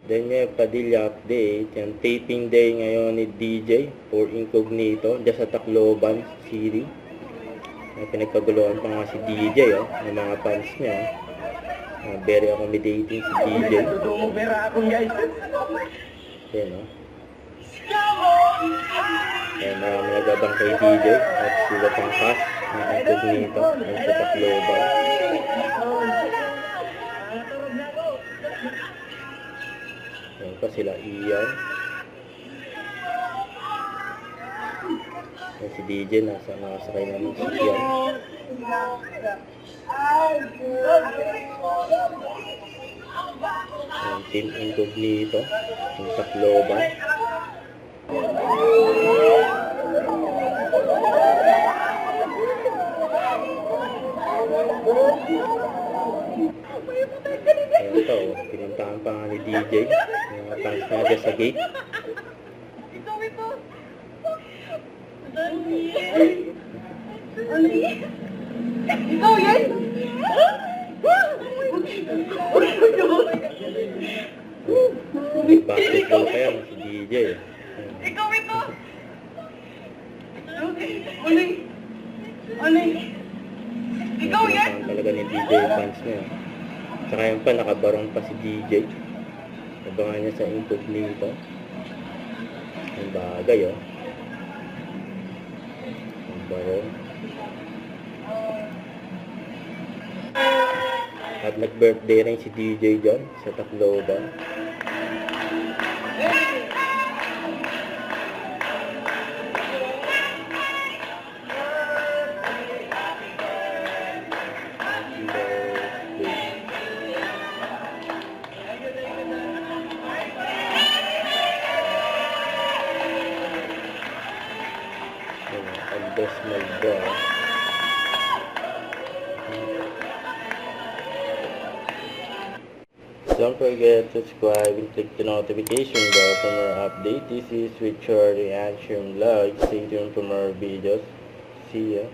Then yung Padilla update, yung taping day ngayon ni DJ for Incognito, dyan sa Tacloban City. Pinagkaguluhan pa nga si DJ, ng mga fans niya. Very accommodating si DJ. Yan, Kaya marami nagabang kay DJ at sila pang cast ng Incognito dyan sa Tacloban. Yan pa sila Ian. Yan si DJ nakasakay naman si Ian. Yan Team Incognito yung Tacloban. Ayan ito, pinuntahan pa nga ni DJ yung mga fans na dyan sa gate. Ikaw yan? Basketball kaya si DJ. Ikaw ito? Uling? Ikaw yan? Pinuntahan talaga ni DJ yung fans niya. Tsaka yung pa, nakabarong pa si DJ. Abangan niya sa Incognito. Ang bagay, Ang barong. At nag-birthday rin si DJ dyan sa Tacloban. Andres Malga. Don't forget to subscribe and click the notification bell for more updates. This is with Charlie Action Vlog. Stay tuned for more videos. See ya.